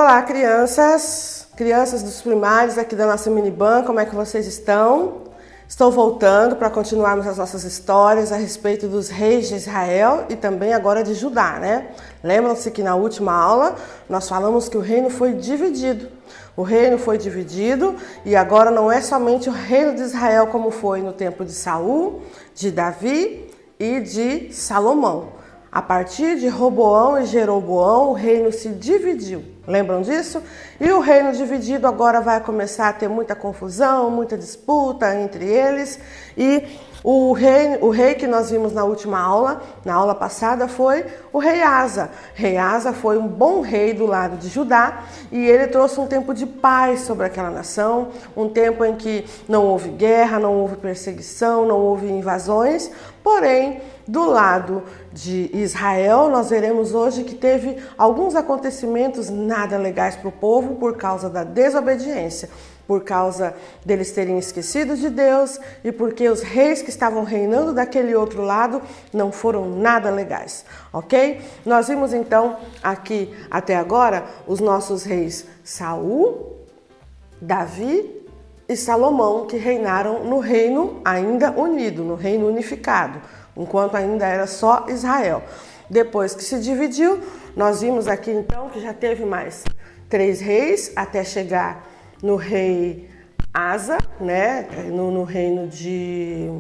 Olá, crianças dos primários aqui da nossa Miniban, como é que vocês estão? Estou voltando para continuarmos as nossas histórias a respeito dos reis de Israel e também agora de Judá, né? Lembram-se que na última aula nós falamos que o reino foi dividido. O reino foi dividido e agora não é somente o reino de Israel como foi no tempo de Saul, de Davi e de Salomão. A partir de Roboão e Jeroboão, o reino se dividiu. Lembram disso? E o reino dividido agora vai começar a ter muita confusão, muita disputa entre eles. E o rei que nós vimos na última aula, na aula passada, foi o rei Asa. Rei Asa foi um bom rei do lado de Judá e ele trouxe um tempo de paz sobre aquela nação, um tempo em que não houve guerra, não houve perseguição, não houve invasões. Porém, do lado de Israel, nós veremos hoje que teve alguns acontecimentos nada legais para o povo por causa da desobediência, por causa deles terem esquecido de Deus e porque os reis que estavam reinando daquele outro lado não foram nada legais, ok? Nós vimos então aqui até agora os nossos reis Saul, Davi e Salomão, que reinaram no reino ainda unido, no reino unificado, enquanto ainda era só Israel. Depois que se dividiu, nós vimos aqui então que já teve mais 3 reis até chegar no rei Asa, né, no reino de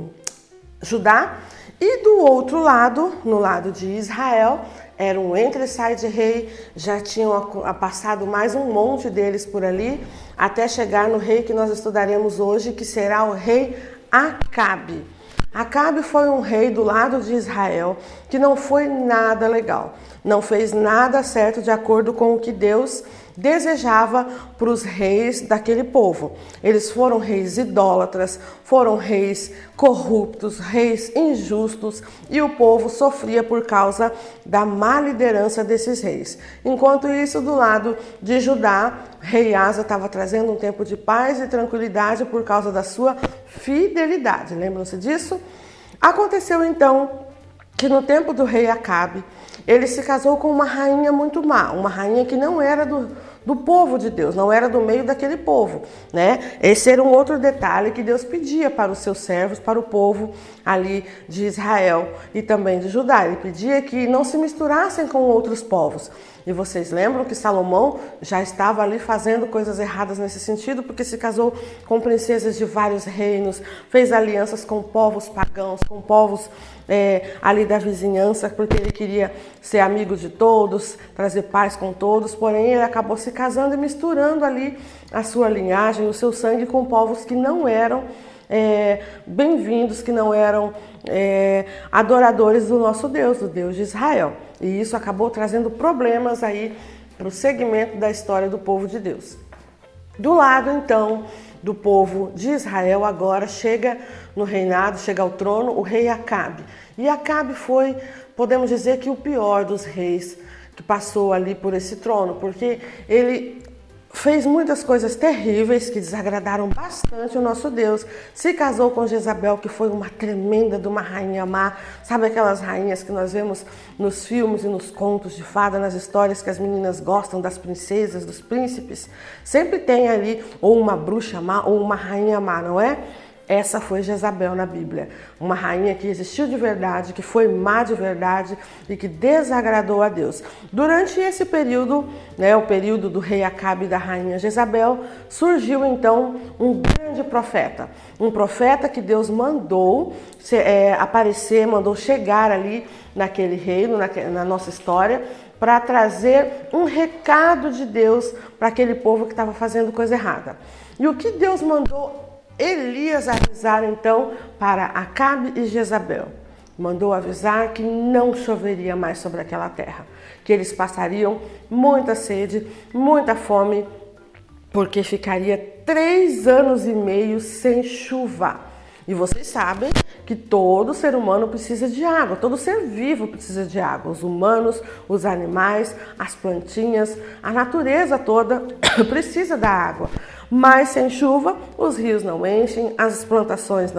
Judá. E do outro lado, no lado de Israel, era um entra e sai de rei, já tinham passado mais um monte deles por ali, até chegar no rei que nós estudaremos hoje, que será o rei Acabe. Acabe foi um rei do lado de Israel que não foi nada legal, não fez nada certo de acordo com o que Deus desejava para os reis daquele povo. Eles foram reis idólatras, foram reis corruptos, reis injustos e o povo sofria por causa da má liderança desses reis. Enquanto isso, do lado de Judá, rei Asa estava trazendo um tempo de paz e tranquilidade por causa da sua fidelidade. Lembram-se disso? Aconteceu então que no tempo do rei Acabe, ele se casou com uma rainha muito má, uma rainha que não era do povo de Deus, não era do meio daquele povo, né? Esse era um outro detalhe que Deus pedia para os seus servos, para o povo ali de Israel e também de Judá. Ele pedia que não se misturassem com outros povos. E vocês lembram que Salomão já estava ali fazendo coisas erradas nesse sentido, porque se casou com princesas de vários reinos, fez alianças com povos pagãos, com povos ali da vizinhança, porque ele queria ser amigo de todos, trazer paz com todos, porém ele acabou se casando e misturando ali a sua linhagem, o seu sangue com povos que não eram bem-vindos, que não eram adoradores do nosso Deus, do Deus de Israel. E isso acabou trazendo problemas aí para o segmento da história do povo de Deus. Do lado, então, do povo de Israel, agora chega no reinado, chega ao trono, o rei Acabe. E Acabe foi, podemos dizer que o pior dos reis que passou ali por esse trono, porque ele fez muitas coisas terríveis que desagradaram bastante o nosso Deus. Se casou com Jezabel, que foi uma tremenda de uma rainha má. Sabe aquelas rainhas que nós vemos nos filmes e nos contos de fada, nas histórias que as meninas gostam das princesas, dos príncipes? Sempre tem ali ou uma bruxa má ou uma rainha má, não é? Essa foi Jezabel na Bíblia, uma rainha que existiu de verdade, que foi má de verdade e que desagradou a Deus. Durante esse período, né, o período do rei Acabe e da rainha Jezabel, surgiu então um grande profeta, um profeta que Deus mandou aparecer, mandou chegar ali naquele reino, na nossa história, para trazer um recado de Deus para aquele povo que estava fazendo coisa errada. E o que Deus mandou Elias avisar então para Acabe e Jezabel? Mandou avisar que não choveria mais sobre aquela terra, que eles passariam muita sede, muita fome, porque ficaria 3 anos e meio sem chuva. E vocês sabem que todo ser humano precisa de água, todo ser vivo precisa de água. Os humanos, os animais, as plantinhas, a natureza toda precisa da água. Mas sem chuva, os rios não enchem, as plantações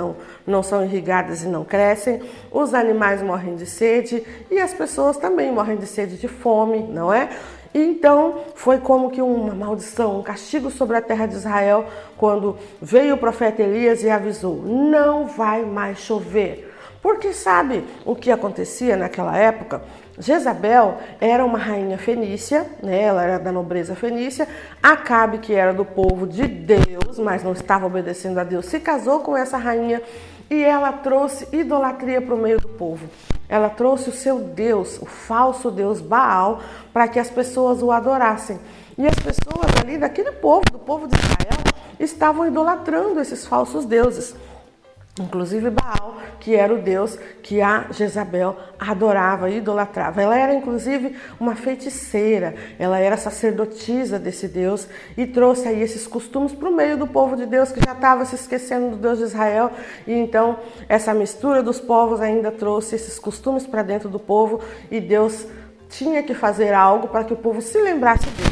não são irrigadas e não crescem, os animais morrem de sede e as pessoas também morrem de sede, de fome, não é? E então foi como que uma maldição, um castigo sobre a terra de Israel, quando veio o profeta Elias e avisou: não vai mais chover. Porque sabe o que acontecia naquela época? Jezabel era uma rainha fenícia, né? Ela era da nobreza fenícia. Acabe, que era do povo de Deus, mas não estava obedecendo a Deus, se casou com essa rainha e ela trouxe idolatria para o meio do povo. Ela trouxe o seu Deus, o falso Deus Baal, para que as pessoas o adorassem. E as pessoas ali daquele povo, do povo de Israel, estavam idolatrando esses falsos deuses. Inclusive Baal, que era o Deus que a Jezabel adorava e idolatrava. Ela era inclusive uma feiticeira, ela era sacerdotisa desse Deus e trouxe aí esses costumes para o meio do povo de Deus, que já estava se esquecendo do Deus de Israel. E então essa mistura dos povos ainda trouxe esses costumes para dentro do povo, e Deus tinha que fazer algo para que o povo se lembrasse dele.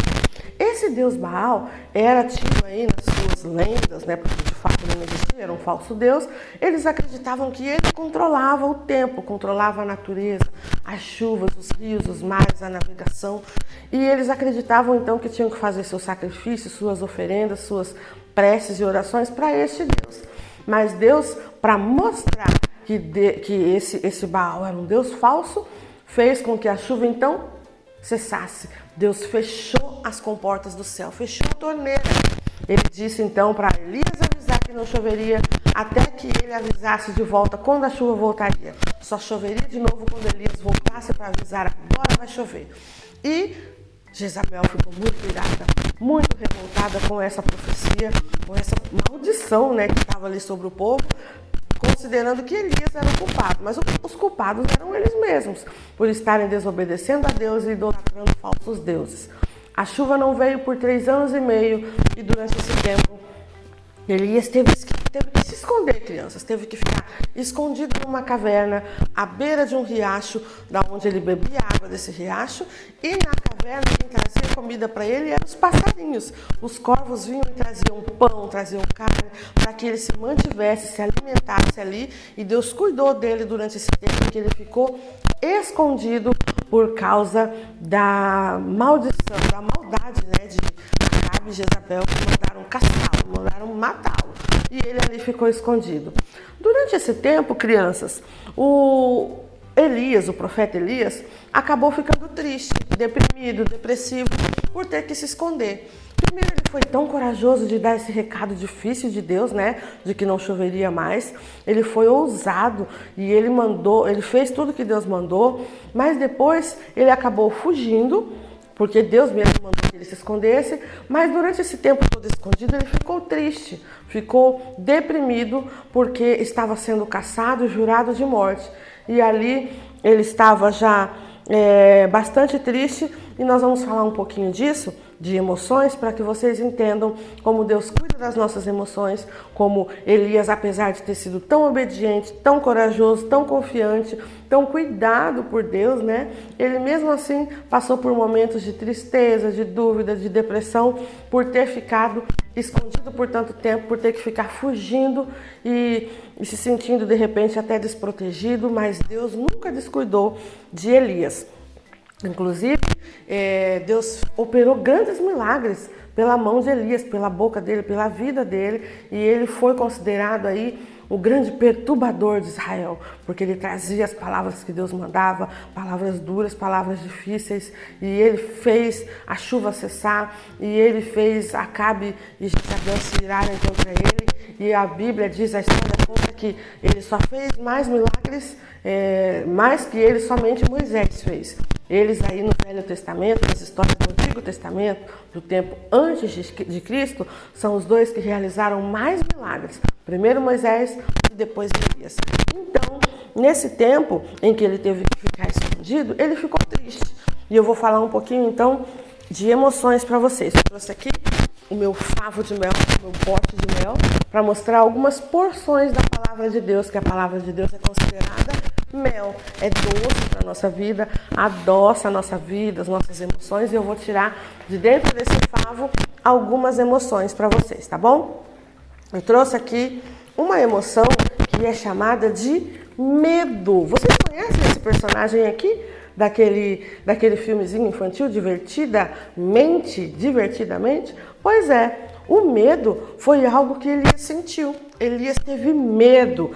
Esse Deus Baal era tido aí nas suas lendas, né, porque de fato ele não existia, era um falso Deus. Eles acreditavam que ele controlava o tempo, controlava a natureza, as chuvas, os rios, os mares, a navegação. E eles acreditavam então que tinham que fazer seus sacrifícios, suas oferendas, suas preces e orações para este Deus. Mas Deus, para mostrar que esse Baal era um Deus falso, fez com que a chuva então cessasse. Deus fechou as comportas do céu, fechou a torneira. Ele disse então para Elias avisar que não choveria, até que ele avisasse de volta quando a chuva voltaria. Só choveria de novo quando Elias voltasse para avisar: agora vai chover. E Jezabel ficou muito irada, muito revoltada com essa profecia, com essa maldição, né, que estava ali sobre o povo, considerando que Elias era o culpado, mas os culpados eram eles mesmos, por estarem desobedecendo a Deus e idolatrando falsos deuses. A chuva não veio por 3 anos e meio, e durante esse tempo Elias teve que se esconder, crianças, teve que ficar escondido numa caverna, à beira de um riacho, da onde ele bebia água desse riacho, e na caverna quem trazia comida para ele eram os passarinhos. Os corvos vinham e traziam pão, traziam carne, para que ele se mantivesse, se alimentasse ali, e Deus cuidou dele durante esse tempo em que ele ficou escondido por causa da maldição, da maldade, né, de Acabe e Jezabel, que mandaram caçá-lo, mandaram matá-lo. E ele ali ficou escondido. Durante esse tempo, crianças, o Elias, o profeta Elias, acabou ficando triste, deprimido, depressivo, por ter que se esconder. Primeiro, ele foi tão corajoso de dar esse recado difícil de Deus, né, de que não choveria mais. Ele foi ousado e ele fez tudo que Deus mandou, mas depois ele acabou fugindo, porque Deus mesmo mandou que ele se escondesse, mas durante esse tempo todo escondido ele ficou triste, ficou deprimido, porque estava sendo caçado e jurado de morte. E ali ele estava já bastante triste, e nós vamos falar um pouquinho disso, de emoções, para que vocês entendam como Deus cuida das nossas emoções, como Elias, apesar de ter sido tão obediente, tão corajoso, tão confiante, tão cuidado por Deus, né? Ele mesmo assim passou por momentos de tristeza, de dúvida, de depressão, por ter ficado escondido por tanto tempo, por ter que ficar fugindo e se sentindo de repente até desprotegido, mas Deus nunca descuidou de Elias. Inclusive, Deus operou grandes milagres pela mão de Elias, pela boca dele, pela vida dele, e ele foi considerado aí o grande perturbador de Israel, porque ele trazia as palavras que Deus mandava, palavras duras, palavras difíceis, e ele fez a chuva cessar, e ele fez Acabe e Jezabel se irarem contra ele, e a Bíblia diz, a história conta que ele só fez mais milagres, mais que ele, somente Moisés fez. Eles aí no Velho Testamento, nas histórias do Antigo Testamento, do tempo antes de Cristo, são os dois que realizaram mais milagres. Primeiro Moisés e depois Elias. Então, nesse tempo em que ele teve que ficar escondido, ele ficou triste. E eu vou falar um pouquinho então de emoções para vocês. Eu trouxe aqui o meu favo de mel, o meu pote de mel, para mostrar algumas porções da palavra de Deus, que a palavra de Deus é considerada mel, é doce para a nossa vida, adoça a nossa vida, as nossas emoções, e eu vou tirar de dentro desse favo algumas emoções para vocês, tá bom? Eu trouxe aqui uma emoção que é chamada de medo. Vocês conhecem esse personagem aqui? Daquele filmezinho infantil, Divertidamente? Pois é, o medo foi algo que Elias sentiu. Elias teve medo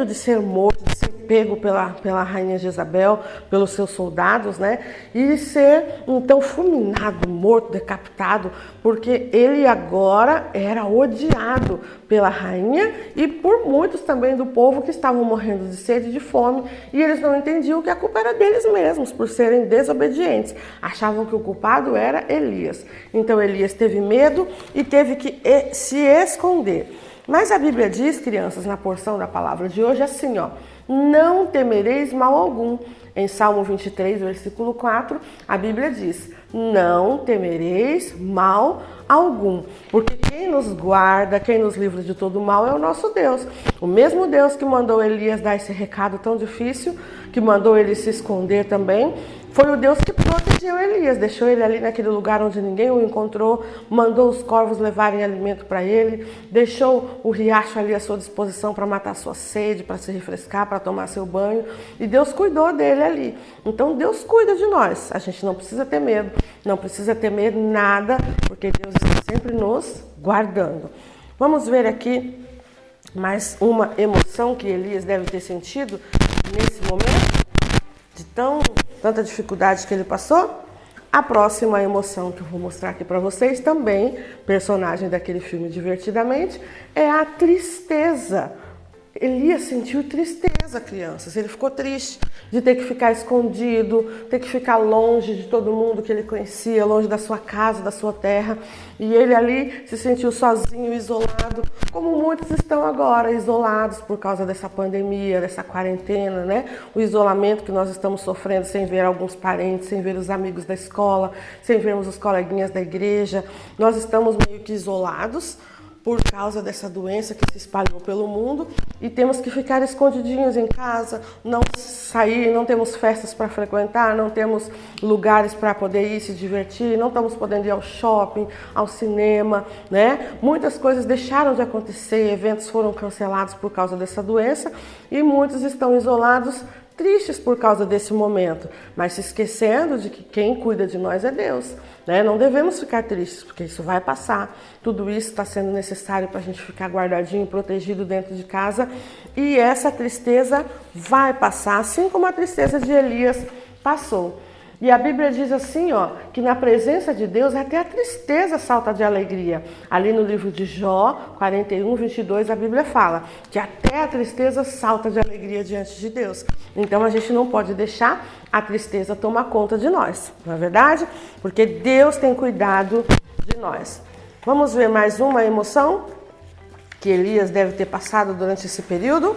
de ser morto, de ser pego pela rainha Jezabel, pelos seus soldados, né? E ser então fulminado, morto, decapitado, porque ele agora era odiado pela rainha e por muitos também do povo que estavam morrendo de sede e de fome, e eles não entendiam que a culpa era deles mesmos, por serem desobedientes. Achavam que o culpado era Elias. Então Elias teve medo e teve que se esconder. Mas a Bíblia diz, crianças, na porção da palavra de hoje, assim, ó: não temereis mal algum. Em Salmo 23, versículo 4, a Bíblia diz: não temereis mal algum, porque quem nos guarda, quem nos livra de todo mal é o nosso Deus. O mesmo Deus que mandou Elias dar esse recado tão difícil, que mandou ele se esconder também, foi o Deus que protegeu Elias, deixou ele ali naquele lugar onde ninguém o encontrou, mandou os corvos levarem alimento para ele, deixou o riacho ali à sua disposição para matar sua sede, para se refrescar, para tomar seu banho, e Deus cuidou dele ali. Então Deus cuida de nós, a gente não precisa ter medo, não precisa temer nada, porque Deus está sempre nos guardando. Vamos ver aqui mais uma emoção que Elias deve ter sentido nesse momento, de tanta dificuldade que ele passou. A próxima emoção que eu vou mostrar aqui para vocês, também personagem daquele filme Divertidamente, é a tristeza. Elias sentiu tristeza, crianças. Ele ficou triste de ter que ficar escondido, ter que ficar longe de todo mundo que ele conhecia, longe da sua casa, da sua terra. E ele ali se sentiu sozinho, isolado, como muitos estão agora, isolados por causa dessa pandemia, dessa quarentena, né? O isolamento que nós estamos sofrendo, sem ver alguns parentes, sem ver os amigos da escola, sem vermos os coleguinhas da igreja. Nós estamos meio que isolados por causa dessa doença que se espalhou pelo mundo e temos que ficar escondidinhos em casa, não sair, não temos festas para frequentar, não temos lugares para poder ir se divertir, não estamos podendo ir ao shopping, ao cinema, né? Muitas coisas deixaram de acontecer, eventos foram cancelados por causa dessa doença e muitos estão isolados, tristes por causa desse momento, mas se esquecendo de que quem cuida de nós é Deus, né? Não devemos ficar tristes, porque isso vai passar. Tudo isso está sendo necessário para a gente ficar guardadinho, protegido dentro de casa, e essa tristeza vai passar, assim como a tristeza de Elias passou. E a Bíblia diz assim, ó, que na presença de Deus até a tristeza salta de alegria. Ali no livro de Jó, 41, 22, a Bíblia fala que até a tristeza salta de alegria diante de Deus. Então a gente não pode deixar a tristeza tomar conta de nós, não é verdade? Porque Deus tem cuidado de nós. Vamos ver mais uma emoção que Elias deve ter passado durante esse período.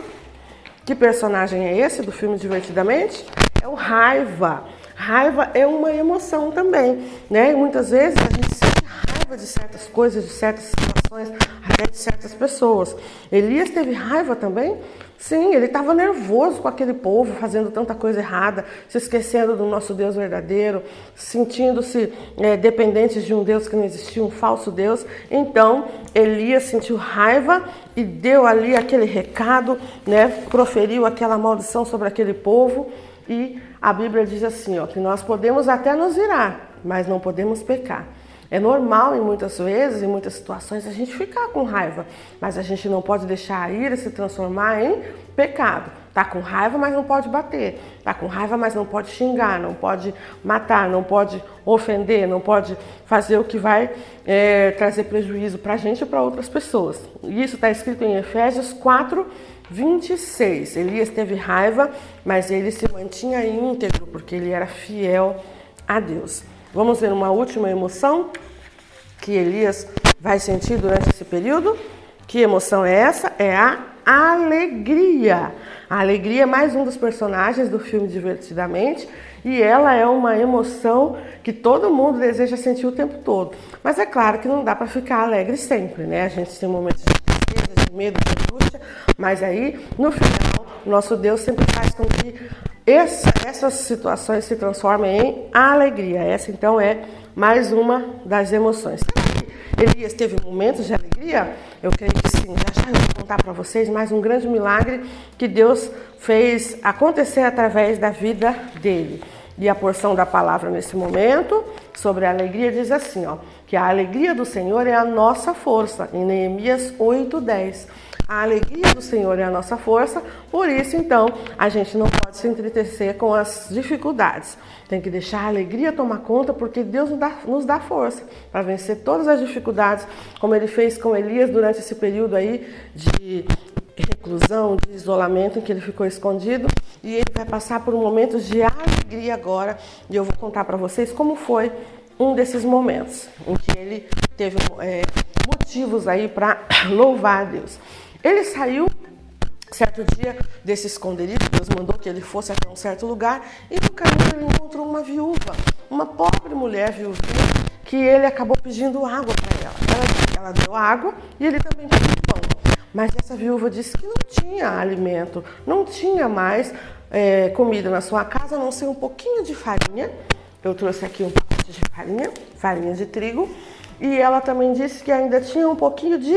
Que personagem é esse do filme Divertidamente? É o raiva. Raiva é uma emoção também, né? E muitas vezes a gente sente raiva de certas coisas, de certas situações, até de certas pessoas. Elias teve raiva também? Sim, ele estava nervoso com aquele povo, fazendo tanta coisa errada, se esquecendo do nosso Deus verdadeiro, sentindo-se dependentes de um Deus que não existia, um falso Deus. Então, Elias sentiu raiva e deu ali aquele recado, né? Proferiu aquela maldição sobre aquele povo. E a Bíblia diz assim, ó, que nós podemos até nos irar, mas não podemos pecar. É normal em muitas vezes, em muitas situações, a gente ficar com raiva, mas a gente não pode deixar a ira se transformar em pecado. Tá com raiva, mas não pode bater. Tá com raiva, mas não pode xingar, não pode matar, não pode ofender, não pode fazer o que vai trazer prejuízo para a gente e para outras pessoas. E isso está escrito em Efésios 4, 26. Elias teve raiva, mas ele se mantinha íntegro, porque ele era fiel a Deus. Vamos ver uma última emoção que Elias vai sentir durante esse período. Que emoção é essa? É a alegria. A alegria é mais um dos personagens do filme Divertidamente, e ela é uma emoção que todo mundo deseja sentir o tempo todo. Mas é claro que não dá para ficar alegre sempre, né? A gente tem momentos de tristeza, de medo, de angústia, mas aí, no final, nosso Deus sempre faz com que essas situações se transformem em alegria. Essa, então, é mais uma das emoções. Elias teve momentos de alegria? Eu creio que sim. Já eu vou contar para vocês mais um grande milagre que Deus fez acontecer através da vida dele. E a porção da palavra nesse momento sobre a alegria diz assim, que a alegria do Senhor é a nossa força, em Neemias 8:10. A alegria do Senhor é a nossa força, por isso então a gente não pode se entristecer com as dificuldades. Tem que deixar a alegria tomar conta, porque Deus nos dá força para vencer todas as dificuldades, como ele fez com Elias durante esse período aí de reclusão, de isolamento em que ele ficou escondido, e ele vai passar por momentos de alegria agora, e eu vou contar para vocês como foi um desses momentos em que ele teve motivos aí para louvar a Deus. Ele saiu certo dia desse esconderijo, Deus mandou que ele fosse até um certo lugar, e no caminho ele encontrou uma viúva, uma pobre mulher viuvinha, que ele acabou pedindo água para ela. Ela deu água e ele também pediu pão. Mas essa viúva disse que não tinha alimento, não tinha mais comida na sua casa, a não ser um pouquinho de farinha. Eu trouxe aqui um pacote de farinha de trigo. E ela também disse que ainda tinha um pouquinho de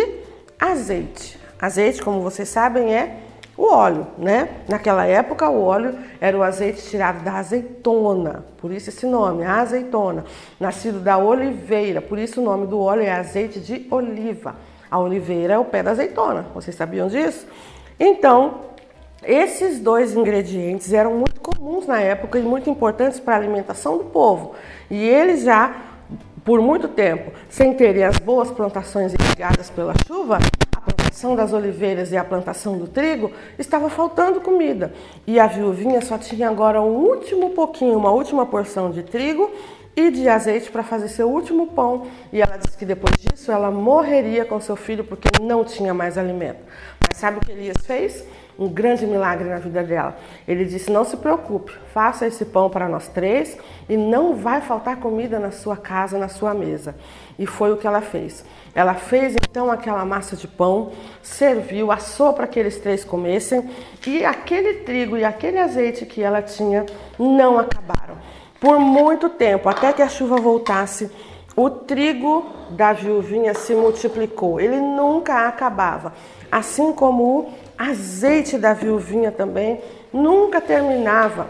azeite. Azeite, como vocês sabem, é o óleo, né? Naquela época, o óleo era o azeite tirado da azeitona, por isso esse nome, azeitona. Nascido da oliveira, por isso o nome do óleo é azeite de oliva. A oliveira é o pé da azeitona, vocês sabiam disso? Então, esses dois ingredientes eram muito comuns na época e muito importantes para a alimentação do povo. E eles já, por muito tempo, sem terem as boas plantações irrigadas pela chuva, a plantação das oliveiras e a plantação do trigo, estava faltando comida. E a viuvinha só tinha agora um último pouquinho, uma última porção de trigo e de azeite para fazer seu último pão. E ela disse que depois disso ela morreria com seu filho porque não tinha mais alimento. Mas sabe o que Elias fez? Um grande milagre na vida dela. Ele disse, não se preocupe, faça esse pão para nós três e não vai faltar comida na sua casa, na sua mesa. E foi o que ela fez. Ela fez então aquela massa de pão, serviu, assou para que eles três comessem, e aquele trigo e aquele azeite que ela tinha não acabaram. Por muito tempo, até que a chuva voltasse, o trigo da viuvinha se multiplicou. Ele nunca acabava. Assim como o azeite da viuvinha também nunca terminava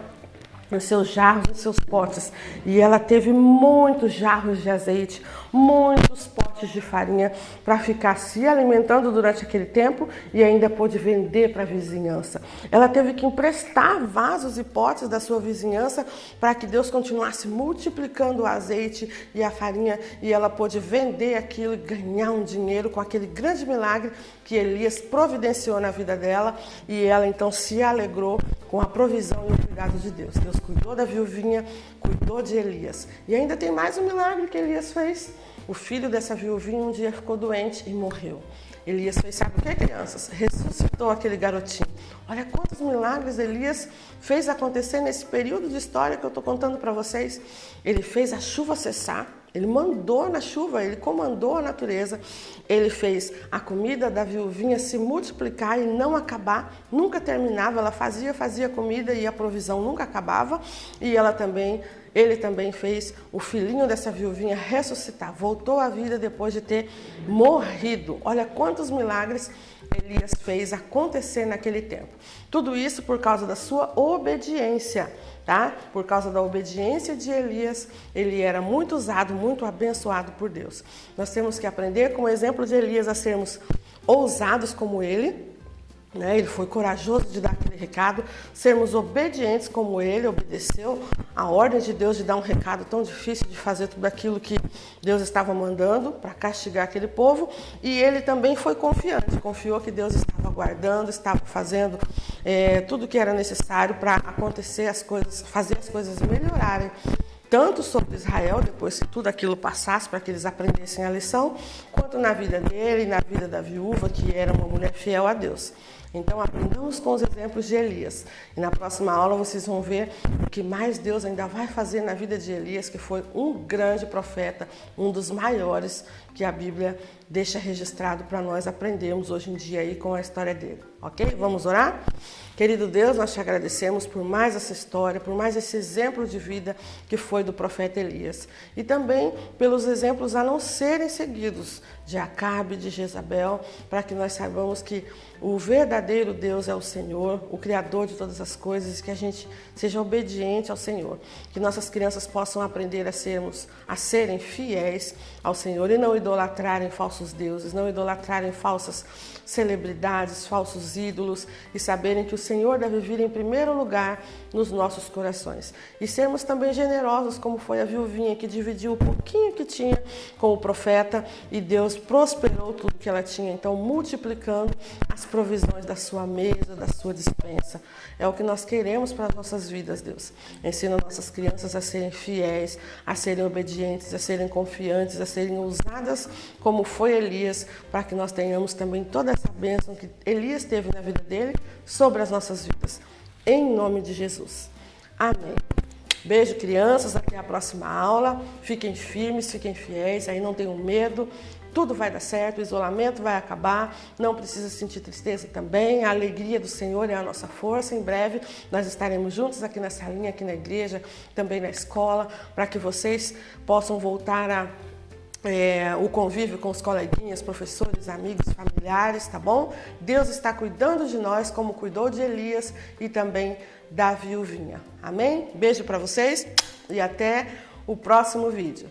nos seus jarros, nos seus potes. E ela teve muitos jarros de azeite, muitos potes de farinha para ficar se alimentando durante aquele tempo e ainda pôde vender para a vizinhança. Ela teve que emprestar vasos e potes da sua vizinhança para que Deus continuasse multiplicando o azeite e a farinha, e ela pôde vender aquilo e ganhar um dinheiro com aquele grande milagre que Elias providenciou na vida dela, e ela então se alegrou com a provisão e o cuidado de Deus. Deus cuidou da viuvinha, cuidou de Elias. E ainda tem mais um milagre que Elias fez. O filho dessa viuvinha um dia ficou doente e morreu. Elias fez, sabe o que, crianças? Ressuscitou aquele garotinho. Olha quantos milagres Elias fez acontecer nesse período de história que eu estou contando para vocês. Ele fez a chuva cessar. Ele mandou na chuva, ele comandou a natureza, ele fez a comida da viuvinha se multiplicar e não acabar, nunca terminava, ela fazia comida e a provisão nunca acabava, e ele também fez o filhinho dessa viuvinha ressuscitar, voltou à vida depois de ter morrido. Olha quantos milagres Elias fez acontecer naquele tempo. Tudo isso por causa da sua obediência. Tá? Por causa da obediência de Elias, ele era muito usado, muito abençoado por Deus. Nós temos que aprender com o exemplo de Elias a sermos ousados como ele, né? Ele foi corajoso de dar aquele recado, sermos obedientes como ele obedeceu a ordem de Deus de dar um recado tão difícil, de fazer tudo aquilo que Deus estava mandando para castigar aquele povo, e ele também foi confiante, confiou que Deus estava guardando, estava fazendo tudo o que era necessário para acontecer as coisas, fazer as coisas melhorarem, tanto sobre Israel, depois que tudo aquilo passasse, para que eles aprendessem a lição, quanto na vida dele e na vida da viúva, que era uma mulher fiel a Deus. Então, aprendamos com os exemplos de Elias. E na próxima aula vocês vão ver o que mais Deus ainda vai fazer na vida de Elias, que foi um grande profeta, um dos maiores que a Bíblia deixa registrado para nós aprendermos hoje em dia aí com a história dele. ok? Vamos orar? Querido Deus, nós te agradecemos por mais essa história, por mais esse exemplo de vida que foi do profeta Elias. E também pelos exemplos a não serem seguidos de Acabe, de Jezabel, para que nós saibamos que o verdadeiro Deus é o Senhor, o Criador de todas as coisas, e que a gente seja obediente ao Senhor. Que nossas crianças possam aprender a serem fiéis ao Senhor e não idolatrarem falsos deuses, não idolatrarem falsas celebridades, falsos ídolos, e saberem que o Senhor deve vir em primeiro lugar nos nossos corações. E sermos também generosos, como foi a viuvinha que dividiu o pouquinho que tinha com o profeta e Deus prosperou tudo que ela tinha, então multiplicando as provisões da sua mesa, da sua despensa. É o que nós queremos para as nossas vidas, Deus. Ensina nossas crianças a serem fiéis, a serem obedientes, a serem confiantes, a serem ousadas como foi Elias, para que nós tenhamos também toda essa bênção que Elias teve na vida dele sobre as nossas vidas. Em nome de Jesus. Amém. Beijo, crianças. Até a próxima aula. Fiquem firmes, fiquem fiéis. Aí não tenham medo. Tudo vai dar certo. O isolamento vai acabar. Não precisa sentir tristeza também. A alegria do Senhor é a nossa força. Em breve nós estaremos juntos aqui nessa linha, aqui na igreja, também na escola, para que vocês possam voltar o convívio com os coleguinhas, professores, amigos, familiares, tá bom? Deus está cuidando de nós como cuidou de Elias e também da viuvinha. Amém? Beijo para vocês e até o próximo vídeo.